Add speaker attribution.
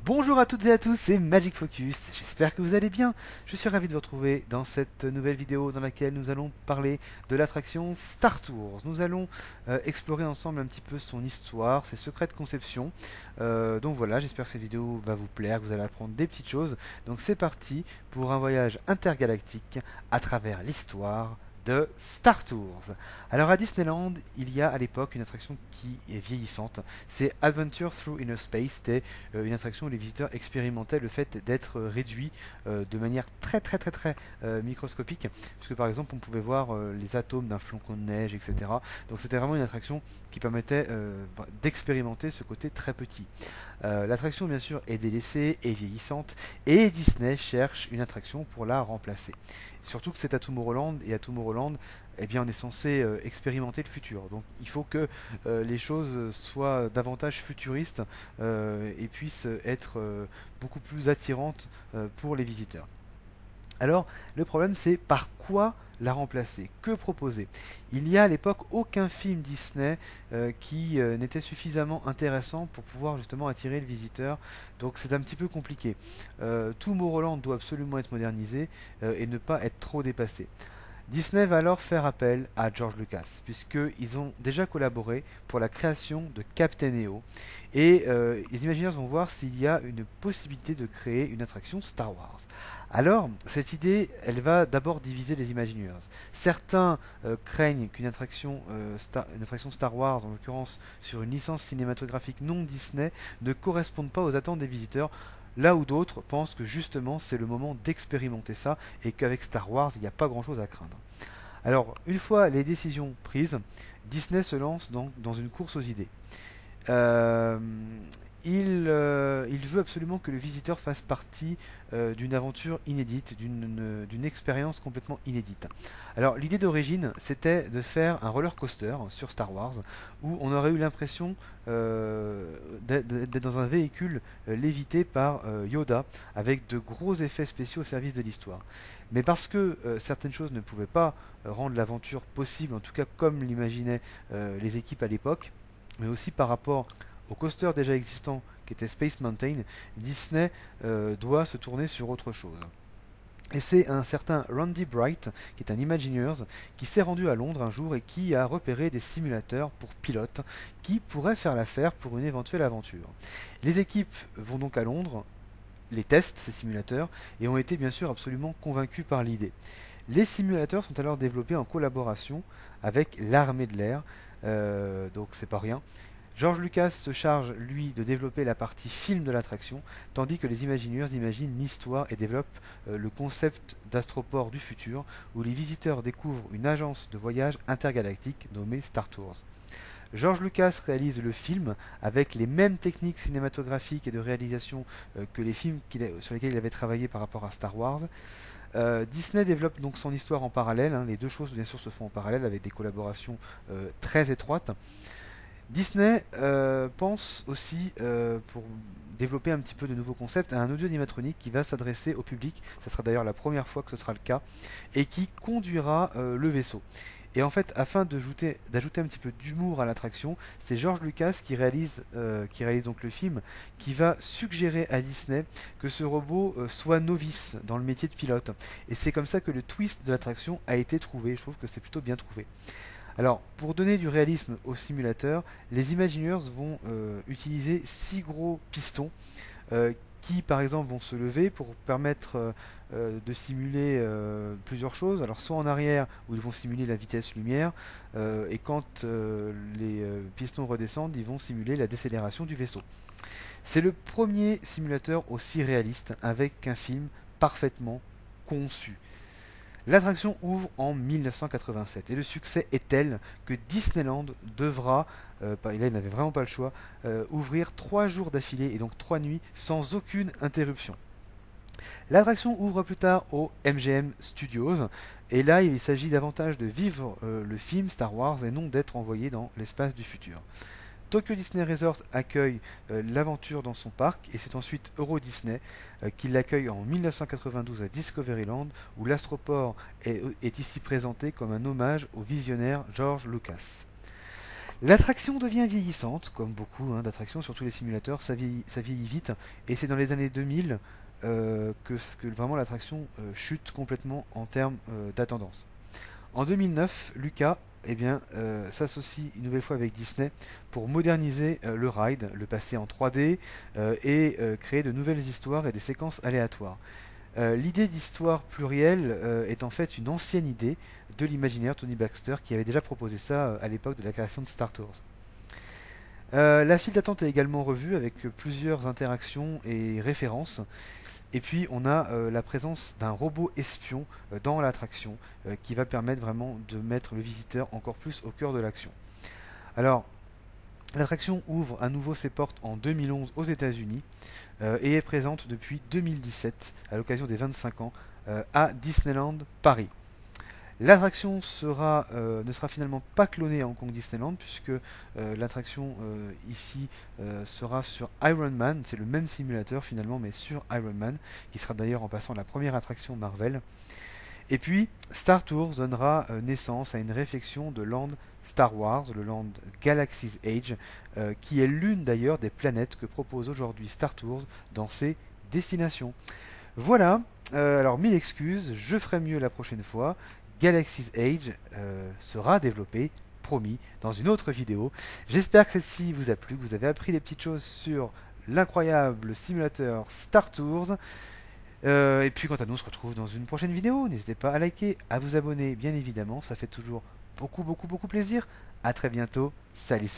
Speaker 1: Bonjour à toutes et à tous, c'est Magic Focus, j'espère que vous allez bien. Je suis ravi de vous retrouver dans cette nouvelle vidéo dans laquelle nous allons parler de l'attraction Star Tours. Nous allons explorer ensemble un petit peu son histoire, ses secrets de conception. Donc voilà, j'espère que cette vidéo va vous plaire, que vous allez apprendre des petites choses. Donc c'est parti pour un voyage intergalactique à travers l'histoire de Star Tours. Alors à Disneyland, il y a à l'époque une attraction qui est vieillissante, c'est Adventure Through Inner Space. C'était une attraction où les visiteurs expérimentaient le fait d'être réduits de manière très microscopique, puisque par exemple on pouvait voir les atomes d'un flocon de neige, etc. Donc c'était vraiment une attraction qui permettait d'expérimenter ce côté très petit. L'attraction bien sûr est délaissée et vieillissante, et Disney cherche une attraction pour la remplacer. Surtout que c'est à Tomorrowland, et à Tomorrowland, eh bien, on est censé expérimenter le futur. Donc il faut que les choses soient davantage futuristes et puissent être beaucoup plus attirantes pour les visiteurs. Alors, le problème, c'est par quoi la remplacer? Que proposer? Il n'y a à l'époque aucun film Disney qui n'était suffisamment intéressant pour pouvoir justement attirer le visiteur, donc c'est un petit peu compliqué. Tout Tomorrowland doit absolument être modernisé et ne pas être trop dépassé. Disney va alors faire appel à George Lucas, puisqu'ils ont déjà collaboré pour la création de Captain EO, et les Imagineers vont voir s'il y a une possibilité de créer une attraction Star Wars. Alors, cette idée, elle va d'abord diviser les Imagineers. Certains craignent qu'une attraction, une attraction Star Wars, en l'occurrence sur une licence cinématographique non Disney, ne corresponde pas aux attentes des visiteurs, là où d'autres pensent que justement c'est le moment d'expérimenter ça et qu'avec Star Wars il n'y a pas grand chose à craindre. Alors, une fois les décisions prises, Disney se lance donc dans une course aux idées. Euh, il veut absolument que le visiteur fasse partie d'une aventure inédite, d'une expérience complètement inédite. Alors l'idée d'origine, c'était de faire un roller coaster sur Star Wars, où on aurait eu l'impression d'être dans un véhicule lévité par Yoda, avec de gros effets spéciaux au service de l'histoire. Mais parce que certaines choses ne pouvaient pas rendre l'aventure possible, en tout cas comme l'imaginaient les équipes à l'époque, mais aussi par rapport au coaster déjà existant qui était Space Mountain, Disney doit se tourner sur autre chose. Et c'est un certain Randy Bright, qui est un Imagineers, qui s'est rendu à Londres un jour et qui a repéré des simulateurs pour pilotes qui pourraient faire l'affaire pour une éventuelle aventure. Les équipes vont donc à Londres, les testent, ces simulateurs, et ont été bien sûr absolument convaincus par l'idée. Les simulateurs sont alors développés en collaboration avec l'armée de l'air, donc c'est pas rien. George Lucas se charge, lui, de développer la partie film de l'attraction, tandis que les Imagineers imaginent l'histoire et développent le concept d'astroport du futur, où les visiteurs découvrent une agence de voyage intergalactique nommée Star Tours. George Lucas réalise le film avec les mêmes techniques cinématographiques et de réalisation que les films sur lesquels il avait travaillé par rapport à Star Wars. Disney développe donc son histoire en parallèle, hein, les deux choses bien sûr se font en parallèle avec des collaborations très étroites. Disney pense aussi, pour développer un petit peu de nouveaux concepts, à un audio animatronique qui va s'adresser au public, ce sera d'ailleurs la première fois que ce sera le cas, et qui conduira le vaisseau. Et en fait, afin d'ajouter un petit peu d'humour à l'attraction, c'est George Lucas qui réalise donc le film, qui va suggérer à Disney que ce robot soit novice dans le métier de pilote. Et c'est comme ça que le twist de l'attraction a été trouvé. Je trouve que c'est plutôt bien trouvé. Alors, pour donner du réalisme au simulateur, les Imagineers vont utiliser 6 gros pistons qui, par exemple, vont se lever pour permettre de simuler plusieurs choses. Alors, soit en arrière, où ils vont simuler la vitesse lumière, et quand les pistons redescendent, ils vont simuler la décélération du vaisseau. C'est le premier simulateur aussi réaliste avec un film parfaitement conçu. L'attraction ouvre en 1987 et le succès est tel que Disneyland devra, là il n'avait vraiment pas le choix, ouvrir 3 jours d'affilée et donc 3 nuits sans aucune interruption. L'attraction ouvre plus tard au MGM Studios et là il s'agit davantage de vivre le film Star Wars et non d'être envoyé dans l'espace du futur. Tokyo Disney Resort accueille l'aventure dans son parc et c'est ensuite Euro Disney qui l'accueille en 1992 à Discoveryland où l'astroport est ici présenté comme un hommage au visionnaire George Lucas. L'attraction devient vieillissante, comme beaucoup d'attractions, surtout les simulateurs, ça vieillit vite, et c'est dans les années 2000 que vraiment l'attraction chute complètement en termes d'attendance. En 2009, Lucas s'associe une nouvelle fois avec Disney pour moderniser le ride, le passer en 3D créer de nouvelles histoires et des séquences aléatoires. L'idée d'histoire plurielle est en fait une ancienne idée de l'imaginaire Tony Baxter qui avait déjà proposé ça à l'époque de la création de Star Tours. La file d'attente est également revue avec plusieurs interactions et références. Et puis on a la présence d'un robot espion dans l'attraction qui va permettre vraiment de mettre le visiteur encore plus au cœur de l'action. Alors, l'attraction ouvre à nouveau ses portes en 2011 aux États-Unis et est présente depuis 2017 à l'occasion des 25 ans à Disneyland Paris. L'attraction ne sera finalement pas clonée à Hong Kong Disneyland puisque l'attraction ici sera sur Iron Man, c'est le même simulateur finalement mais sur Iron Man, qui sera d'ailleurs en passant la première attraction Marvel. Et puis Star Tours donnera naissance à une réflexion de land Star Wars, le land Galaxy's Edge, qui est l'une d'ailleurs des planètes que propose aujourd'hui Star Tours dans ses destinations. Voilà, alors mille excuses, je ferai mieux la prochaine fois. Galaxy's Edge sera développé, promis, dans une autre vidéo. J'espère que celle-ci vous a plu, que vous avez appris des petites choses sur l'incroyable simulateur Star Tours. Et puis quant à nous, on se retrouve dans une prochaine vidéo. N'hésitez pas à liker, à vous abonner, bien évidemment, ça fait toujours beaucoup plaisir. A très bientôt, salut.